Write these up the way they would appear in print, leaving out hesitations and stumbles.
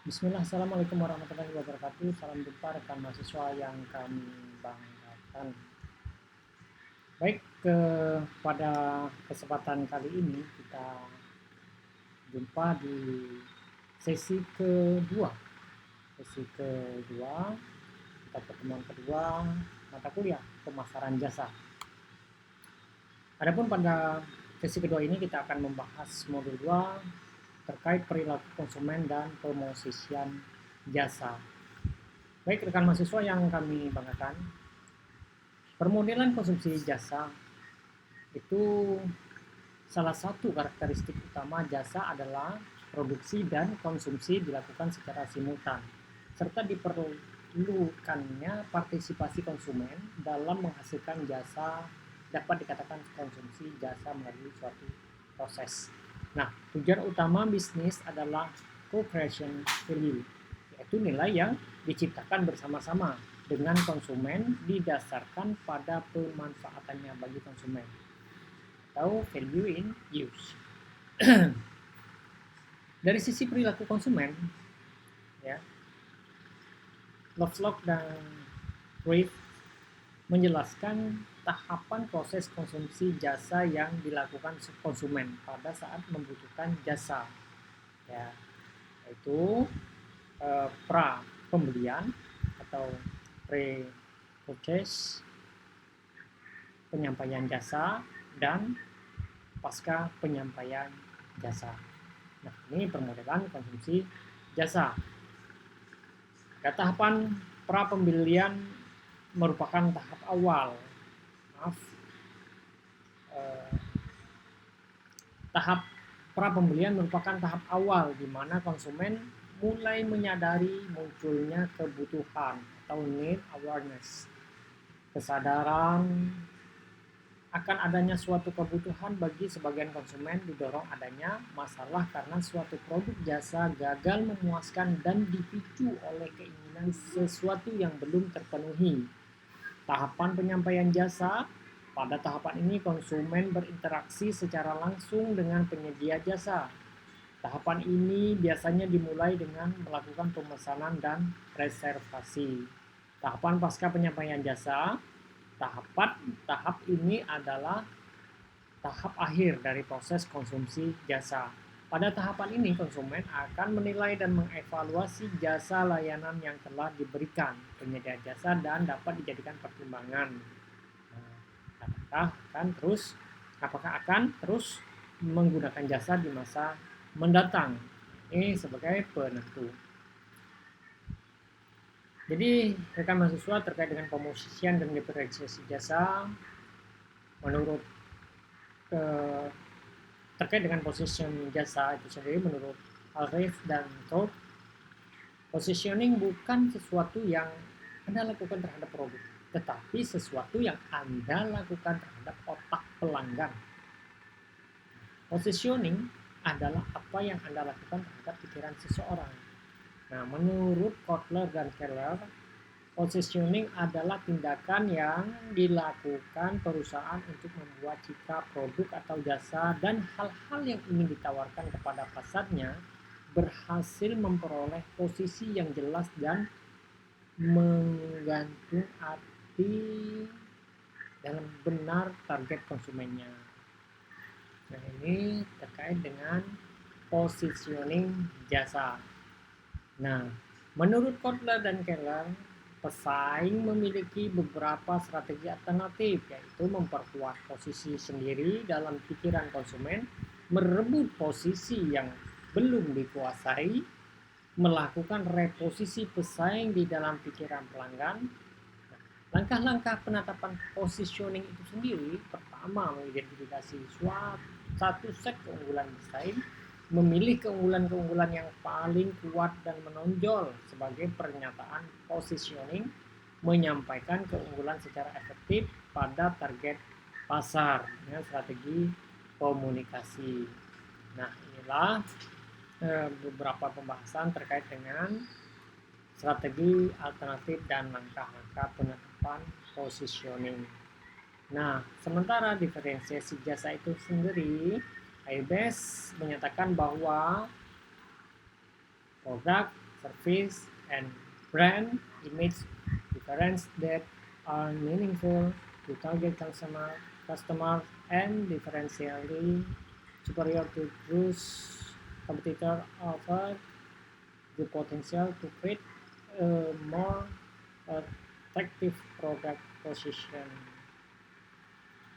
Bismillah, Assalamualaikum warahmatullahi wabarakatuh. Salam jumpa rekan mahasiswa yang kami banggakan. Baik, pada kesempatan kali ini kita jumpa di sesi kedua. Sesi kedua, kita pertemuan kedua mata kuliah pemasaran jasa. Adapun pada sesi kedua ini kita akan membahas modul 2 terkait perilaku konsumen dan pemosisian jasa. Baik rekan mahasiswa yang kami banggakan, permodelan konsumsi jasa itu salah satu karakteristik utama jasa adalah produksi dan konsumsi dilakukan secara simultan, serta diperlukannya partisipasi konsumen dalam menghasilkan jasa dapat dikatakan konsumsi jasa melalui suatu proses. Nah, tujuan utama bisnis adalah co-creation value, yaitu nilai yang diciptakan bersama-sama dengan konsumen didasarkan pada pemanfaatannya bagi konsumen atau value in use. Dari sisi perilaku konsumen, ya, Lovelock dan Reeve menjelaskan tahapan proses konsumsi jasa yang dilakukan konsumen pada saat membutuhkan jasa, ya, yaitu pra pembelian atau pre-purchase, penyampaian jasa, dan pasca penyampaian jasa. Nah, ini permodelan konsumsi jasa. Tahapan pra pembelian merupakan tahap awal. Tahap pra pembelian merupakan tahap awal di mana konsumen mulai menyadari munculnya kebutuhan atau need awareness, kesadaran akan adanya suatu kebutuhan. Bagi sebagian konsumen didorong adanya masalah karena suatu produk jasa gagal memuaskan dan dipicu oleh keinginan sesuatu yang belum terpenuhi. Tahapan penyampaian jasa. Pada tahapan ini konsumen berinteraksi secara langsung dengan penyedia jasa. Tahapan ini biasanya dimulai dengan melakukan pemesanan dan reservasi. Tahapan pasca penyampaian jasa. Tahap ini adalah tahap akhir dari proses konsumsi jasa. Pada tahapan ini konsumen akan menilai dan mengevaluasi jasa layanan yang telah diberikan penyedia jasa dan dapat dijadikan pertimbangan. Apakah akan terus menggunakan jasa di masa mendatang? Ini sebagai penentu. Jadi rekan mahasiswa terkait dengan pemosisian dan diferensiasi jasa, menurut terkait dengan position jasa itu sendiri, menurut Alreef dan Thorpe, positioning bukan sesuatu yang Anda lakukan terhadap produk, tetapi sesuatu yang Anda lakukan terhadap otak pelanggan. Positioning adalah apa yang Anda lakukan terhadap pikiran seseorang. Nah, menurut Kotler dan Keller, positioning adalah tindakan yang dilakukan perusahaan untuk membuat citra produk atau jasa dan hal-hal yang ingin ditawarkan kepada pasarnya berhasil memperoleh posisi yang jelas dan menggantung hati dalam benar target konsumennya. Nah, ini terkait dengan positioning jasa. Nah, menurut Kotler dan Keller, pesaing memiliki beberapa strategi alternatif, yaitu memperkuat posisi sendiri dalam pikiran konsumen, merebut posisi yang belum dikuasai, melakukan reposisi pesaing di dalam pikiran pelanggan. Nah, langkah-langkah penetapan positioning itu sendiri, pertama mengidentifikasi satu set keunggulan pesaing, memilih keunggulan-keunggulan yang paling kuat dan menonjol sebagai pernyataan positioning, menyampaikan keunggulan secara efektif pada target pasar dengan strategi komunikasi. Nah, inilah beberapa pembahasan terkait dengan strategi alternatif dan langkah-langkah penetapan positioning. Nah, sementara diferensiasi jasa itu sendiri, IBES menyatakan bahwa produk service, and brand image difference that are meaningful to target customer and differentially superior to those competitor offer the potential to create a more attractive product position.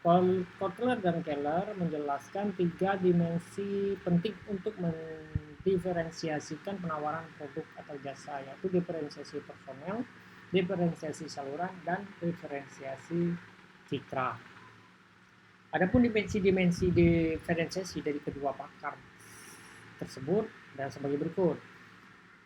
Kotler dan Keller menjelaskan 3 dimensi penting untuk mendiferensiasikan penawaran produk atau jasa, yaitu diferensiasi personel, diferensiasi saluran, dan diferensiasi citra. Adapun dimensi-dimensi diferensiasi dari kedua pakar tersebut dan sebagai berikut: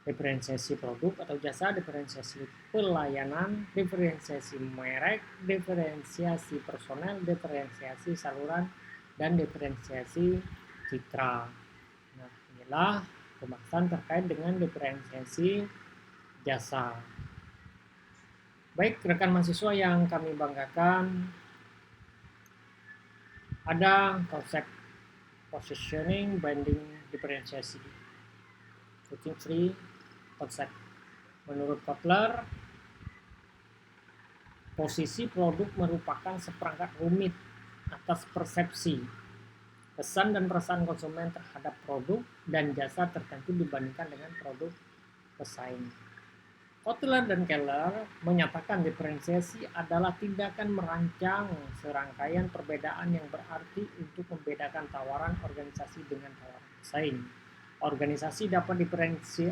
diferensiasi produk atau jasa, diferensiasi pelayanan, diferensiasi merek, diferensiasi personel, diferensiasi saluran, dan diferensiasi citra. Nah, inilah pembahasan terkait dengan diferensiasi jasa. Baik, rekan mahasiswa yang kami banggakan, ada konsep positioning, branding, diferensiasi. Coaching free konsep. Menurut Kotler, posisi produk merupakan seperangkat rumit atas persepsi, pesan dan perasaan konsumen terhadap produk dan jasa tertentu dibandingkan dengan produk pesaing. Kotler dan Keller menyatakan diferensiasi adalah tindakan merancang serangkaian perbedaan yang berarti untuk membedakan tawaran organisasi dengan tawaran pesaing. Organisasi dapat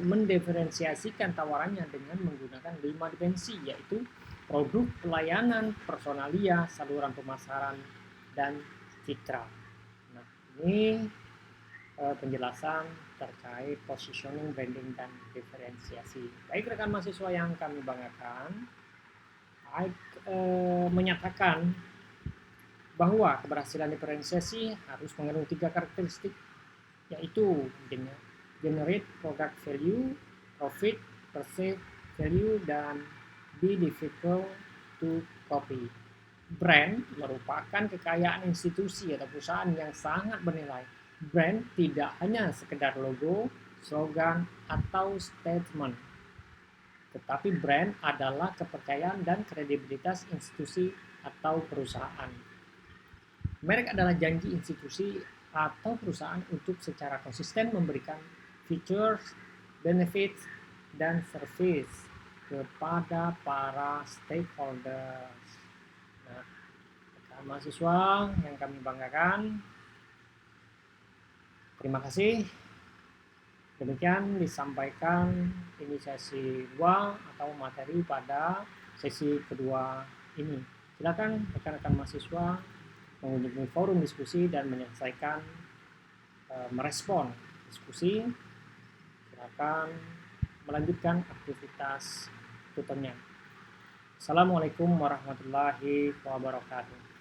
mendiferensiasikan tawarannya dengan menggunakan 5 dimensi, yaitu produk, pelayanan, personalia, saluran pemasaran, dan citra. Nah, ini penjelasan terkait positioning, branding, dan diferensiasi. Baik rekan mahasiswa yang kami banggakan, menyatakan bahwa keberhasilan diferensiasi harus mengandung 3 karakteristik, yaitu generate product value, profit, perceive value, dan be difficult to copy. Brand merupakan kekayaan institusi atau perusahaan yang sangat bernilai. Brand tidak hanya sekedar logo, slogan, atau statement, tetapi brand adalah kepercayaan dan kredibilitas institusi atau perusahaan. Merek adalah janji institusi atau perusahaan untuk secara konsisten memberikan features, benefits, dan service kepada para stakeholders. Nah, rekan mahasiswa yang kami banggakan, terima kasih. Demikian disampaikan inisiasi 2 atau materi pada sesi kedua ini. Silakan rekan-rekan mahasiswa mengunjungi forum diskusi dan menyelesaikan merespon diskusi. Silakan melanjutkan aktivitas tutornya. Assalamualaikum warahmatullahi wabarakatuh.